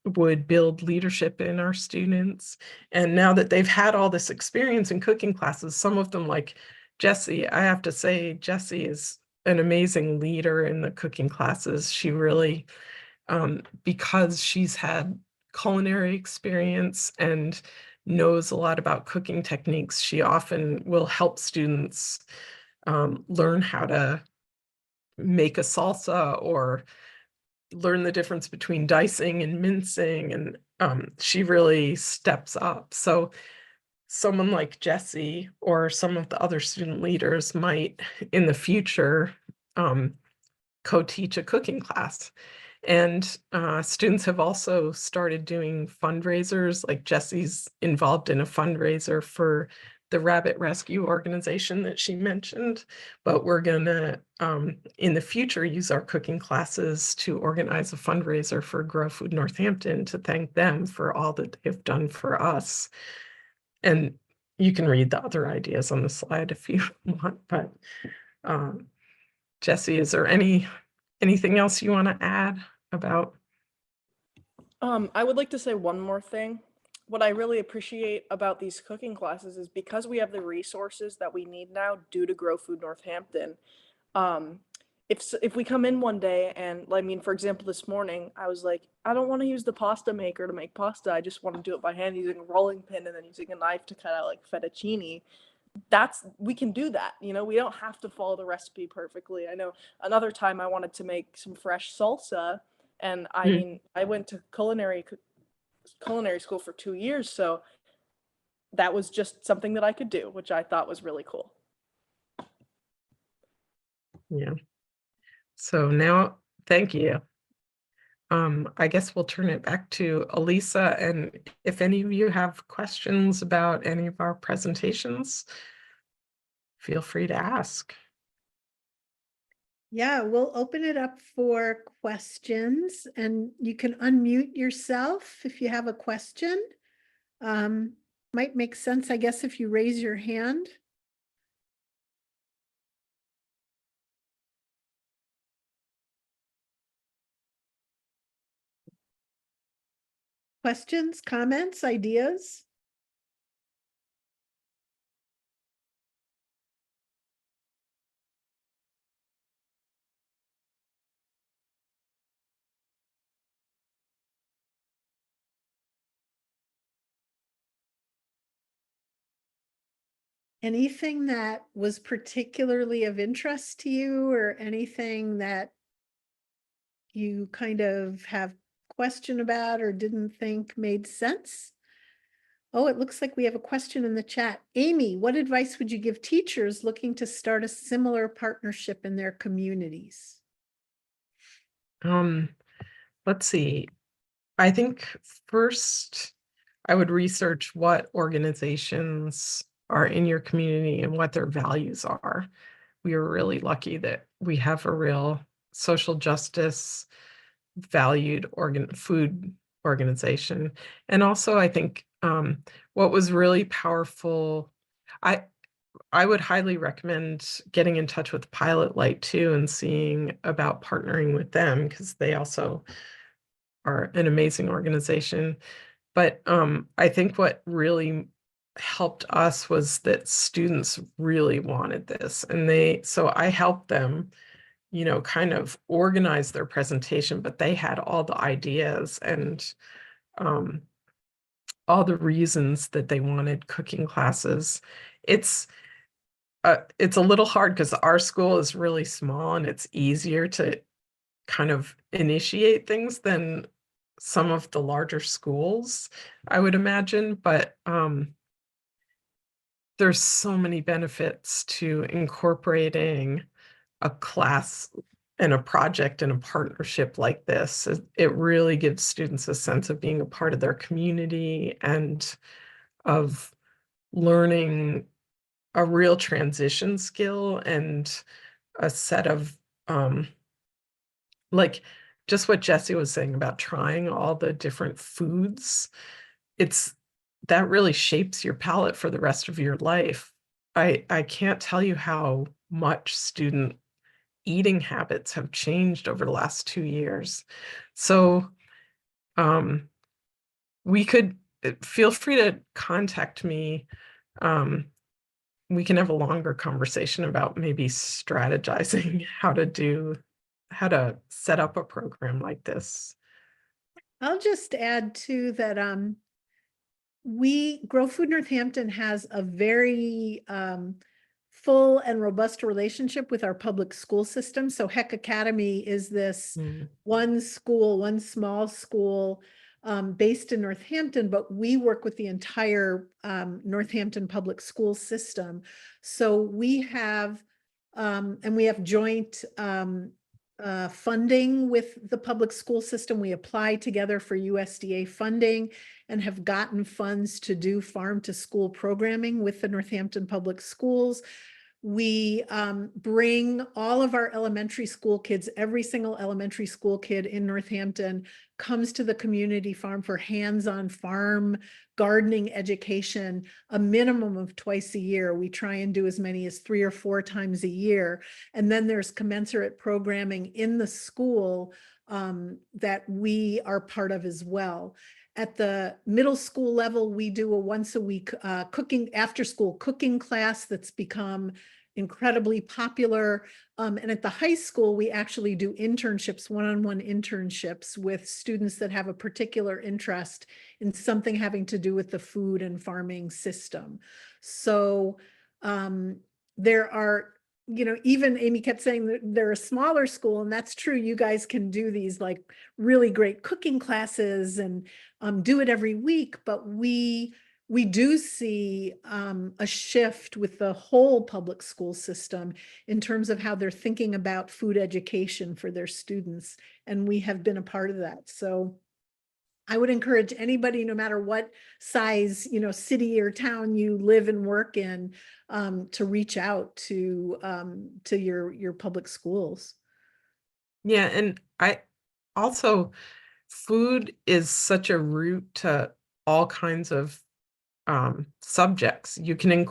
S4: would build leadership in our students. And now that they've had all this experience in cooking classes, some of them, like Jessie, I have to say, Jessie is an amazing leader in the cooking classes. She really, because she's had culinary experience and knows a lot about cooking techniques, she often will help students learn how to make a salsa or learn the difference between dicing and mincing, and she really steps up. So someone like Jessie or some of the other student leaders might in the future co-teach a cooking class. And students have also started doing fundraisers, like Jessie's involved in a fundraiser for the rabbit rescue organization that she mentioned. But we're gonna, in the future, use our cooking classes to organize a fundraiser for Grow Food Northampton to thank them for all that they've done for us. And you can read the other ideas on the slide if you want, but Jessie, is there anything else you want to add about?
S5: I would like to say one more thing. What I really appreciate about these cooking classes is because we have the resources that we need now due to Grow Food Northampton. If we come in one day and, I mean, for example, this morning, I was like, I don't want to use the pasta maker to make pasta. I just want to do it by hand using a rolling pin and then using a knife to cut out like fettuccine. we can do that. You know, we don't have to follow the recipe perfectly. I know another time I wanted to make some fresh salsa, and I
S4: Mm.
S5: mean, I went to culinary school for 2 years, so that was just something that I could do, which I thought was really cool.
S4: Yeah. So now, thank you. I guess we'll turn it back to Elisa, and if any of you have questions about any of our presentations, feel free to ask.
S2: Yeah, we'll open it up for questions, and you can unmute yourself if you have a question. Might make sense, I guess, if you raise your hand. Questions, comments, ideas? Anything that was particularly of interest to you, or anything that you kind of have question about or didn't think made sense? Oh, it looks like we have a question in the chat. Amy, what advice would you give teachers looking to start a similar partnership in their communities?
S4: Let's see. I think first I would research what organizations are in your community and what their values are. We are really lucky that we have a real social justice valued food organization. And also I think what was really powerful, I would highly recommend getting in touch with Pilot Light too and seeing about partnering with them, because they also are an amazing organization. But I think what really helped us was that students really wanted this, and so I helped them, you know, kind of organize their presentation, but they had all the ideas and all the reasons that they wanted cooking classes. It's a little hard because our school is really small and it's easier to kind of initiate things than some of the larger schools, I would imagine. But there's so many benefits to incorporating a class and a project and a partnership like this. It really gives students a sense of being a part of their community and of learning a real transition skill and a set of like just what Jessie was saying about trying all the different foods. That really shapes your palate for the rest of your life. I can't tell you how much student eating habits have changed over the last 2 years. So we could feel free to contact me. We can have a longer conversation about maybe strategizing how to set up a program like this.
S2: I'll just add too that Grow Food Northampton has a very full and robust relationship with our public school system. So Heck Academy is this one school, one small school based in Northampton, but we work with the entire Northampton public school system. So we have, and we have joint funding with the public school system. We apply together for USDA funding and have gotten funds to do farm to school programming with the Northampton Public Schools. We bring all of our elementary school kids, every single elementary school kid in Northampton comes to the community farm for hands-on farm gardening education, a minimum of twice a year. We try and do as many as 3 or 4 times a year. And then there's commensurate programming in the school that we are part of as well. At the middle school level, we do a once a week after school cooking class that's become incredibly popular. And at the high school, we actually do internships, one-on-one internships with students that have a particular interest in something having to do with the food and farming system. So There are, even Amy kept saying that they're a smaller school, and that's true. You guys can do these like really great cooking classes and do it every week, but we do see a shift with the whole public school system in terms of how they're thinking about food education for their students. And we have been a part of that. So I would encourage anybody, no matter what size, city or town you live and work in, to reach out to your public schools.
S4: Yeah, and I also, food is such a root to all kinds of subjects. You can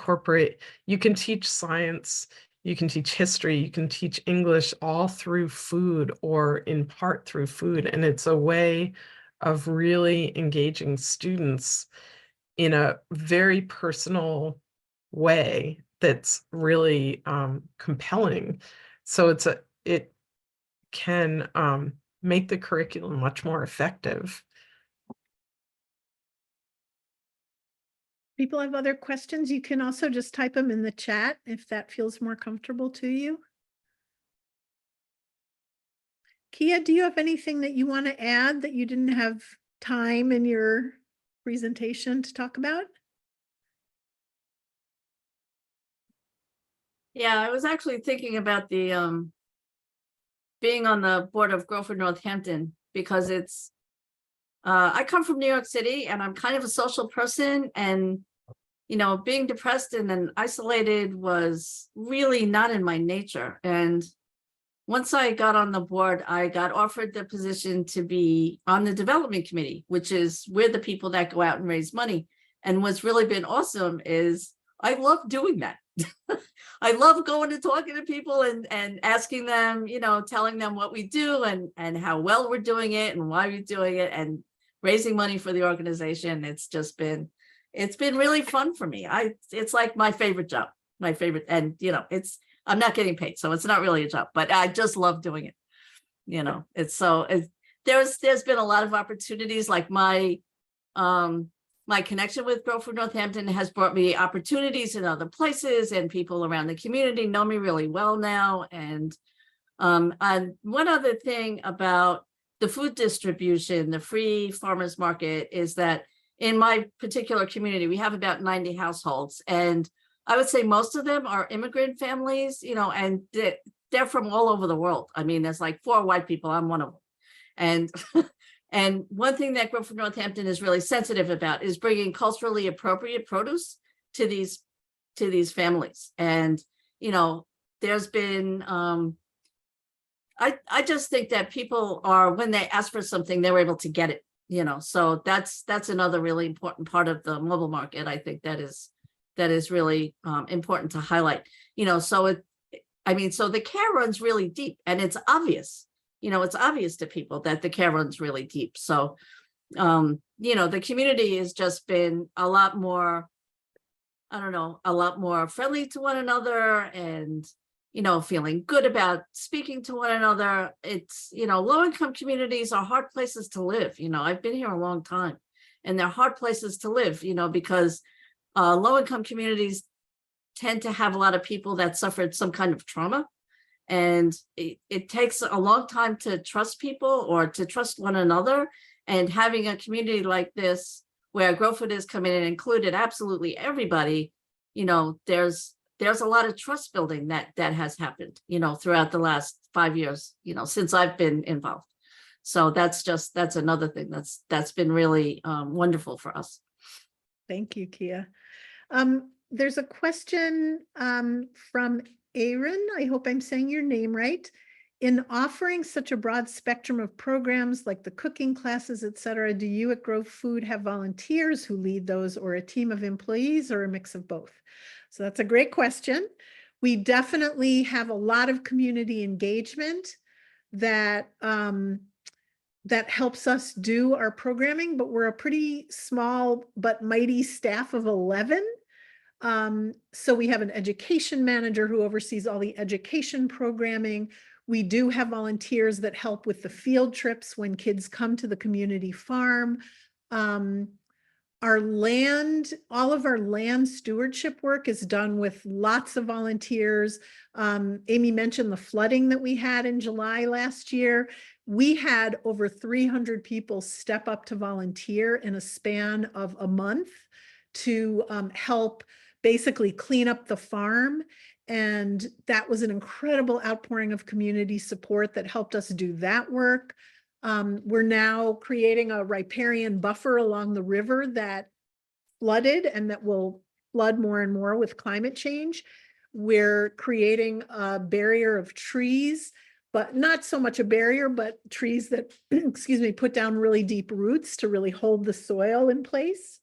S4: teach science, you can teach history, you can teach English all through food or in part through food. And it's a way of really engaging students in a very personal way that's really compelling. So it can make the curriculum much more effective.
S2: People have other questions, you can also just type them in the chat if that feels more comfortable to you. Kia, do you have anything that you want to add that you didn't have time in your presentation to talk about?
S3: Yeah, I was actually thinking about the being on the board of Grow Food Northampton, because it's I come from New York City and I'm kind of a social person, and being depressed and then isolated was really not in my nature. And once I got on the board, I got offered the position to be on the development committee, which is we're the people that go out and raise money. And what's really been awesome is I love doing that. I love going and talking to people and asking them, telling them what we do and how well we're doing it and why we're doing it and raising money for the organization. It's been really fun for me. It's like my favorite job, and I'm not getting paid, so it's not really a job, but I just love doing it. There's been a lot of opportunities, like my connection with Grow Food Northampton has brought me opportunities in other places, and people around the community know me really well now. And one other thing about the food distribution, the free farmers market, is that in my particular community, we have about 90 households, and I would say most of them are immigrant families, and they're from all over the world. I mean, there's like 4 white people, I'm one of them. And and one thing that Grow Food Northampton is really sensitive about is bringing culturally appropriate produce to these families. And there's been I just think that people are, when they ask for something, they're able to get it. So that's another really important part of the mobile market. I think that is really important to highlight. So so the care runs really deep, and it's obvious. It's obvious to people that the care runs really deep. So the community has just been a lot more, a lot more friendly to one another, and feeling good about speaking to one another. It's, low-income communities are hard places to live. I've been here a long time, and they're hard places to live, because low-income communities tend to have a lot of people that suffered some kind of trauma. And it takes a long time to trust people or to trust one another. And having a community like this, where Grow Food is coming in and included absolutely everybody, there's a lot of trust building that has happened, throughout the last 5 years, since I've been involved. So that's another thing that's been really wonderful for us.
S2: Thank you, Kia. There's a question from Aaron. I hope I'm saying your name right. In offering such a broad spectrum of programs like the cooking classes, et cetera, do you at Grow Food have volunteers who lead those, or a team of employees, or a mix of both? So that's a great question. We definitely have a lot of community engagement that that helps us do our programming, but we're a pretty small but mighty staff of 11. So we have an education manager who oversees all the education programming. We do have volunteers that help with the field trips when kids come to the community farm. all of our land stewardship work is done with lots of volunteers. Amy mentioned the flooding that we had in July last year. We had over 300 people step up to volunteer in a span of a month to help basically clean up the farm. And that was an incredible outpouring of community support that helped us do that work. We're now creating a riparian buffer along the river that flooded and that will flood more and more with climate change. We're creating a barrier of trees, but not so much a barrier, but trees that, excuse me, put down really deep roots to really hold the soil in place.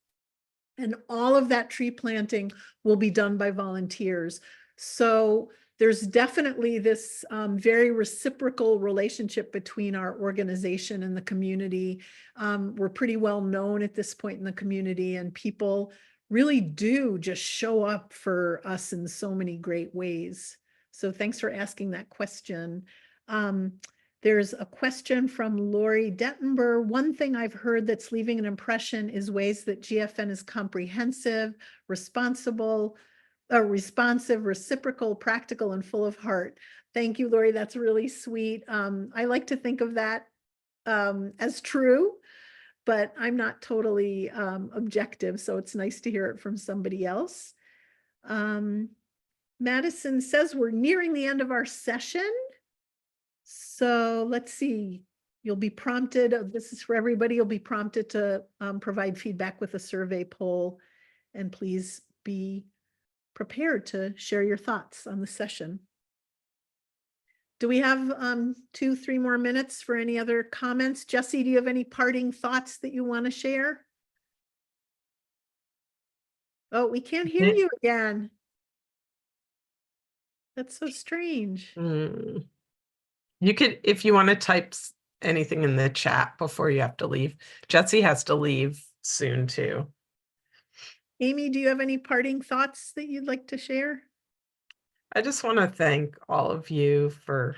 S2: And all of that tree planting will be done by volunteers. So there's definitely this very reciprocal relationship between our organization and the community. We're pretty well known at this point in the community, and people really do just show up for us in so many great ways. So thanks for asking that question. There's a question from Lori Dettenber. One thing I've heard that's leaving an impression is ways that GFN is comprehensive, responsive, reciprocal, practical, and full of heart. Thank you, Lori. That's really sweet. I like to think of that as true, but I'm not totally objective, so it's nice to hear it from somebody else. Madison says we're nearing the end of our session. So let's see. You'll be prompted, this is for everybody, you'll be prompted to provide feedback with a survey poll, and please be prepared to share your thoughts on the session. Do we have 2-3 more minutes for any other comments? Jesse, do you have any parting thoughts that you want to share? Oh, we can't hear you again. That's so strange.
S4: You could, if you want to type anything in the chat before you have to leave. Jesse has to leave soon too.
S2: Amy, do you have any parting thoughts that you'd like to share?
S4: I just want to thank all of you for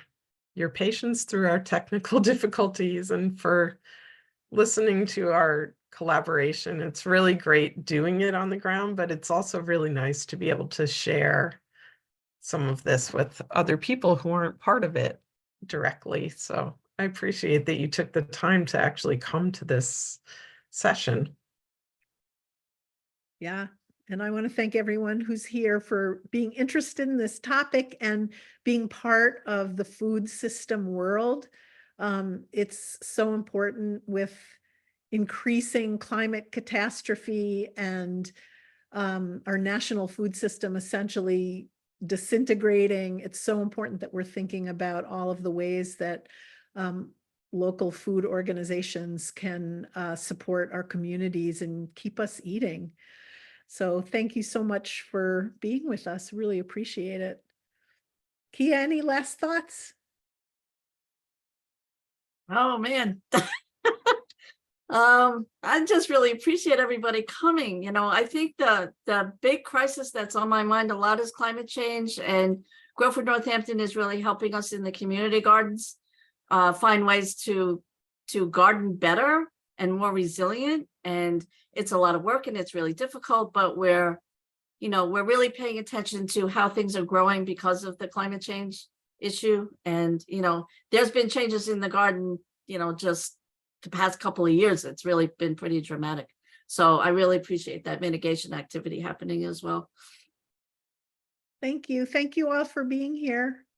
S4: your patience through our technical difficulties and for listening to our collaboration. It's really great doing it on the ground, but it's also really nice to be able to share some of this with other people who aren't part of it directly. So I appreciate that you took the time to actually come to this session.
S2: Yeah, and I want to thank everyone who's here for being interested in this topic and being part of the food system world. It's so important with increasing climate catastrophe and our national food system essentially disintegrating. It's so important that we're thinking about all of the ways that local food organizations can support our communities and keep us eating. So thank you so much for being with us. Really appreciate it. Kia, any last thoughts?
S3: Oh, man. I just really appreciate everybody coming. You know, I think the big crisis that's on my mind a lot is climate change, and Grow Food Northampton is really helping us in the community gardens find ways to garden better and more resilient. And it's a lot of work and it's really difficult, but we're really paying attention to how things are growing because of the climate change issue. And, there's been changes in the garden, just the past couple of years. It's really been pretty dramatic. So I really appreciate that mitigation activity happening as well.
S2: Thank you. Thank you all for being here.